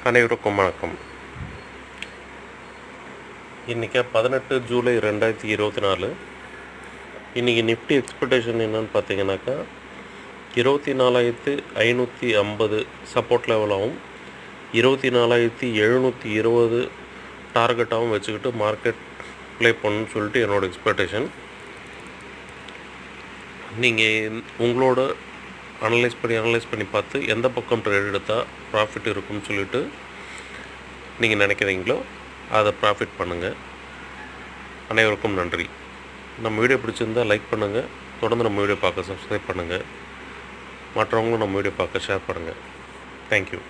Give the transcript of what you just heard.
அனைவருக்கும் வணக்கம். இன்றைக்கி 18 ஜூலை 2024. இன்றைக்கி நிஃப்டி எக்ஸ்பெக்டேஷன் என்னென்னு பார்த்தீங்கன்னாக்கா 24,550 சப்போர்ட் லெவலாகவும் 24,720 டார்கெட்டாகவும் வச்சுக்கிட்டு மார்க்கெட் ப்ளே பண்ணணும்னு சொல்லிட்டு என்னோடய எக்ஸ்பெக்டேஷன். நீங்கள் உங்களோட அனலைஸ் பண்ணி பார்த்து எந்த பக்கம் ட்ரேட் எடுத்தால் ப்ராஃபிட் இருக்கும்னு சொல்லிட்டு நீங்கள் நினைக்கிறீங்களோ அதை ப்ராஃபிட் பண்ணுங்கள். அனைவருக்கும் நன்றி. நம்ம வீடியோ பிடிச்சிருந்தால் லைக் பண்ணுங்கள். தொடர்ந்து நம்ம வீடியோ பார்க்க சப்ஸ்கிரைப் பண்ணுங்கள். மற்றவங்களும் நம்ம வீடியோ பார்க்க ஷேர் பண்ணுங்கள். தேங்க்யூ.